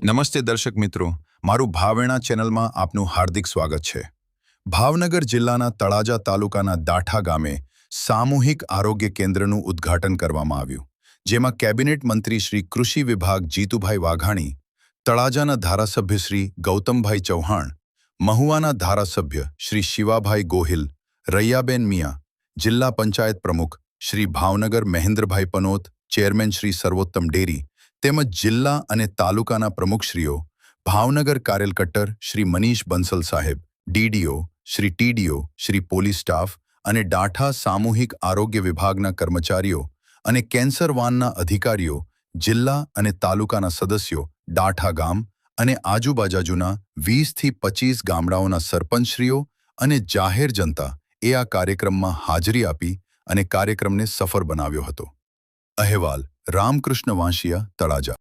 નમસ્તે દર્શક મિત્રો, મારું ભાવેણા ચેનલમાં આપનું હાર્દિક સ્વાગત છે। ભાવનગર જિલ્લાના તળાજા તાલુકાના દાઠા ગામે સામૂહિક આરોગ્ય કેન્દ્રનું ઉદ્ઘાટન કરવામાં આવ્યું, જેમાં કેબિનેટ મંત્રી શ્રી કૃષિ વિભાગ જીતુભાઈ વાઘાણી, તળાજાના ધારાસભ્ય શ્રી ગૌતમભાઈ ચૌહાણ, મહુવાના ધારાસભ્ય શ્રી શિવાભાઈ ગોહિલ, રૈયાબેન મિયા, જિલ્લા પંચાયત પ્રમુખ શ્રી ભાવનગર મહેન્દ્રભાઈ પનોત, ચેરમેન શ્રી સર્વોત્તમ ડેરી તેમજ જિલ્લા અને તાલુકાના પ્રમુખશ્રીઓ, ભાવનગર કાર્યકર્ટર શ્રી મનીષ બંસલ સાહેબ, DDO Shri TDO Shri police staff અને દાઠા સામૂહિક આરોગ્ય વિભાગના કર્મચારીઓ અને કેન્સર વાનના અધિકારીઓ, જિલ્લા અને તાલુકાના સદસ્યો, દાઠા ગામ અને આજુબાજુના 20થી 25 ગામડાઓના સરપંચશ્રીઓ અને જાહેર જનતા એ આ કાર્યક્રમમાં હાજરી આપી અને કાર્યક્રમને સફળ બનાવ્યો હતો। અહેવાલ રામકૃષ્ણ વાંશિયા, તળાજા।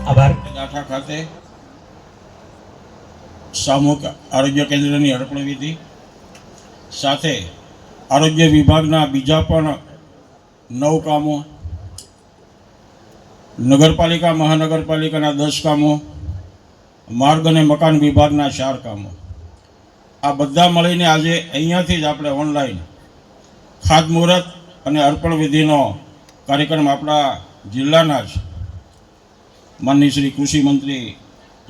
આભાર। દાઠા ખાતે સામૂહિક આરોગ્ય કેન્દ્રની અર્પણ વિધિ સાથે આરોગ્ય વિભાગના બીજા પણ 9 કામો, નગરપાલિકા મહાનગરપાલિકાના 10 કામો, માર્ગ અને મકાન વિભાગના 4 કામો, આ બધા મળીને આજે અહીંયાથી જ આપણે ઓનલાઈન ખાતમુહૂર્ત અને અર્પણ વિધિનો કાર્યક્રમ આપણા જિલ્લાના જ માનનીય શ્રી કૃષિ મંત્રી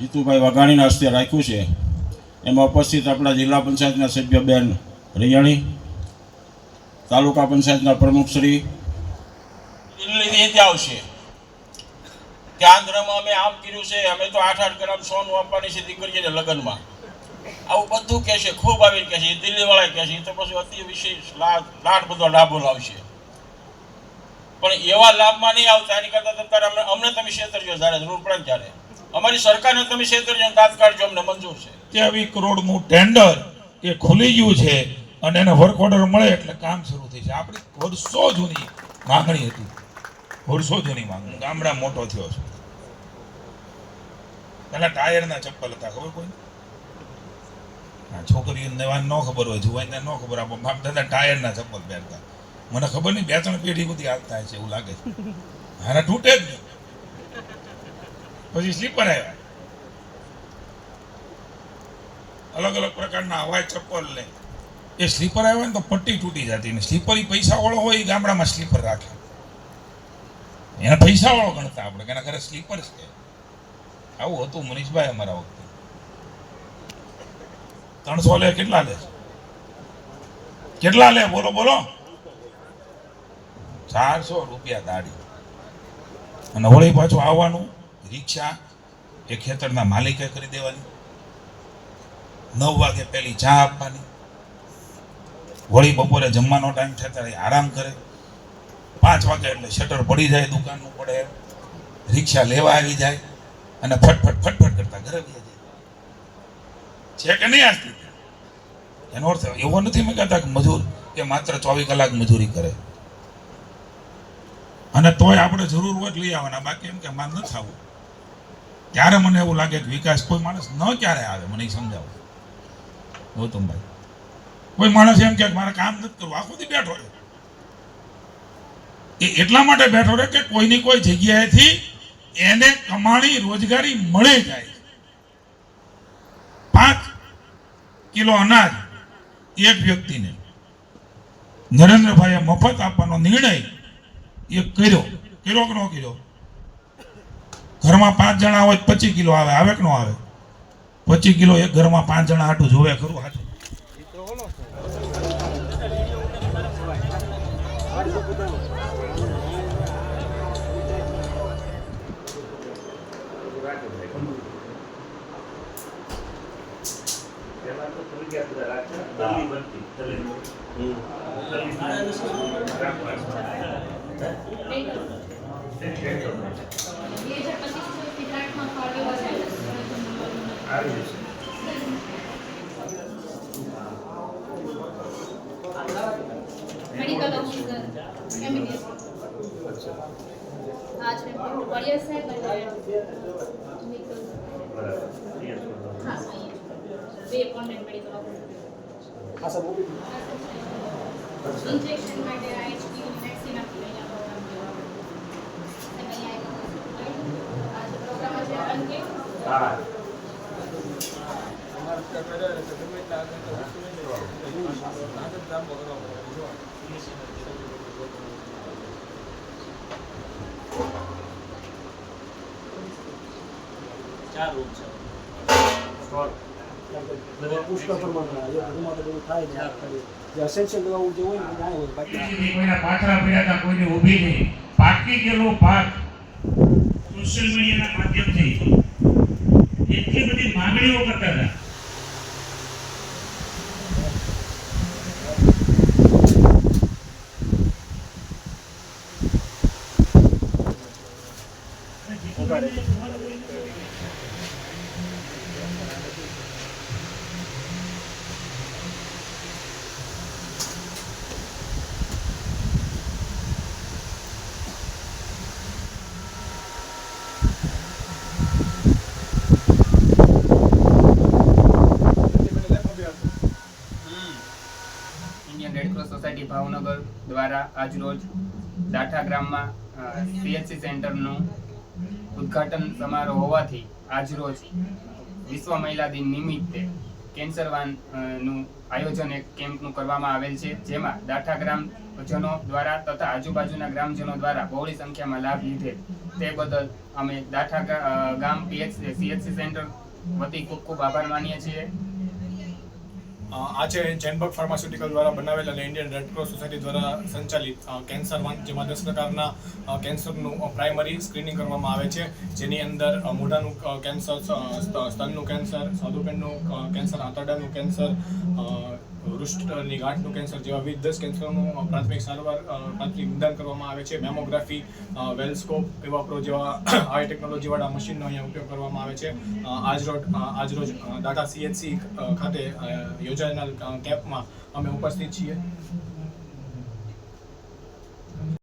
જીતુભાઈ વાઘાણીના હસ્તે રાખ્યું છે। એમાં ઉપસ્થિત આપણા જિલ્લા પંચાયતના સભ્ય બેન રૈયાણી, તાલુકા પંચાયતના પ્રમુખશ્રી દિલ્હીથી આવશે કે આંધ્રમાં અમે આમ કર્યું છે, અમે તો 8-8 ગ્રામ સોનું આપવાની છે દીકરીઓને લગ્નમાં, આવું બધું કહેશે, ખૂબ આવીને કહેશે, એ દિલ્હીવાળા કહેશે, એ તો પછી અતિ વિશેષ લાડ બધો લાભો લાવશે, પણ એવા લાભમાં નહીં આવતા। એની કરતાં અમને તમે છેતરજો, જ્યારે જરૂર પડે ત્યારે અમારી સરકારને તમે છેતરજો, તાત્કાળ જો અમને મંજૂર છે। 23 કરોડનું ટેન્ડર એ ખુલી ગયું છે અને એને વર્ક ઓર્ડર મળે એટલે કામ શરૂ થઈ છે। આપણી વર્ષો જૂની માંગણી હતી, વર્ષો જૂની માંગણી, ગામડા મોટો થયો છે। પેલા ટાયરના ચપ્પલ હતા, ખબર કોઈ? છોકરીઓને ન ખબર હોય, જુવાનને ન ખબર, આપો બાપ દાદા ટાયરના ચપ્પલ પહેરતા, મને ખબર નહીં 2-3 પેઢી બધી હાલતા છે એવું લાગે છે। હારા તૂટે જ નહીં। પછી સ્લીપર આવ્યા, અલગ અલગ પ્રકારના હવાઈ ચપ્પલ લે, એ સ્લીપર આવ્યા ને તો પટ્ટી તૂટી જતી, ને સ્લીપર એ પૈસા વાળો હોય એ ગામડામાં સ્લીપર રાખે, એના પૈસા વાળો ગણતા આપણે, એના ઘરે સ્લીપર છે। આવું હતું મનીષભાઈ અમારા વખતે। 300 લે, કેટલા લે? કેટલા લે? બોલો બોલો। 400 રૂપિયા દાડી, અને વળી પાછું આવવાનું રિક્ષા એ ખેતરના માલિકે કરી દેવાની, 9 વાગે પહેલી ચા આપવાની, વળી બપોરે જમવાનો ટાઈમ થતા આરામ કરે, 5 વાગે એટલે શટર પડી જાય, દુકાનનું પડે, રિક્ષા લેવા આવી જાય અને ફટફટ ફટફટ કરતા ઘરે આવી જાય છે કે નહીં? આજથી એનો અર્થ એવો નથી મેં કહેતા કે મજૂર એ માત્ર 24 કલાક મજૂરી કરે અને તોય આપણે જરૂર હોય લઈ આવવાના, બાકી એમ કે માન ન થવું। ત્યારે મને એવું લાગે કે વિકાસ કોઈ માણસ ન ક્યારે આવે, મને સમજાવો ગૌતમભાઈ। કોઈ માણસ એમ કે મારે કામ નથી કરવું, આખો દી બેઠો રહે, એ એટલા માટે બેઠો રહે કે કોઈની કોઈ જગ્યાએથી એને કમાણી રોજગારી મળે જાય। 5 કિલો અનાજ એક વ્યક્તિને નરેન્દ્રભાઈએ મફત આપવાનો નિર્ણય એ કર્યો કે ન કર્યો? ઘરમાં 5 જણા હોય 25 કિલો આવે કે ન આવે? 25 કિલો એક ઘરમાં 5 જણા હાટું જોવે ખરું? હાટું मेडिकल ऑफिसर एमबीबीएस आज मैं बढ़िया से हाँ वे अपॉइंटमेंट मेडिकल ऑफिसर हाँ सब इंजेक्शन માટે આઈએચપી વેક્સિન આપી રહ્યા હતા। હા ચાર રૂમ છે પુષ્કળ પ્રમાણમાં એમાં તો બધું થાય છે જે અસેન્શિયલ દવાઓ જે હોય ને એ ના હોય બાકી કોઈના પાથરા પડ્યા હતા, કોઈને ઊભી નહીં. પાકી ગયેલો પાક સોશિયલ મીડિયાના માધ્યમથી એટલી બધી માંગણીઓ કરતા હતા. Indian red cross society Bhavnagar દ્વારા આજરોજ દાઠા ગામમાં CHC સેન્ટરનું ઉદ્ઘાટન સમારોહ હોવાથી આજરોજ વિશ્વ મહિલા દિન નિમિત્તે કેન્સર વાનનું આયોજન એક કેમ્પનું કરવામાં આવેલ છે, જેમાં દાઠા ગ્રામજનો દ્વારા તથા આજુબાજુના ગ્રામજનો દ્વારા બહોળી સંખ્યામાં લાભ લીધેલ. તે બદલ અમે દાઠા ગામ CHC સેન્ટર વતી ખૂબ ખૂબ આભાર માનીએ છીએ. આજે જેનબર્ગ ફાર્માસ્યુટિકલ દ્વારા બનાવેલ અને ઇન્ડિયન રેડ ક્રોસ સોસાયટી દ્વારા સંચાલિત કેન્સર વાન, જેમાં 10 પ્રકારના કેન્સરનું પ્રાઇમરી સ્ક્રીનિંગ કરવામાં આવે છે, જેની અંદર મોઢાનું કેન્સર, સ્તનનું કેન્સર, સ્વાદુપિંડનું કેન્સર, આંતરડાનું કેન્સર, વૃષ્ટની ગાંઠનું કેન્સર જેવા વિવિધ 10 કેન્સરનું પ્રાથમિક સારવાર, પ્રાથમિક નિદાન કરવામાં આવે છે. મેમોગ્રાફી, વેલસ્કોપ એવા જેવા હાઈ ટેકનોલોજીવાળા મશીનનો અહીંયા ઉપયોગ કરવામાં આવે છે. આજરોજ દાઠા CHC ખાતે યોજાયેલ કેમ્પમાં અમે ઉપસ્થિત છીએ.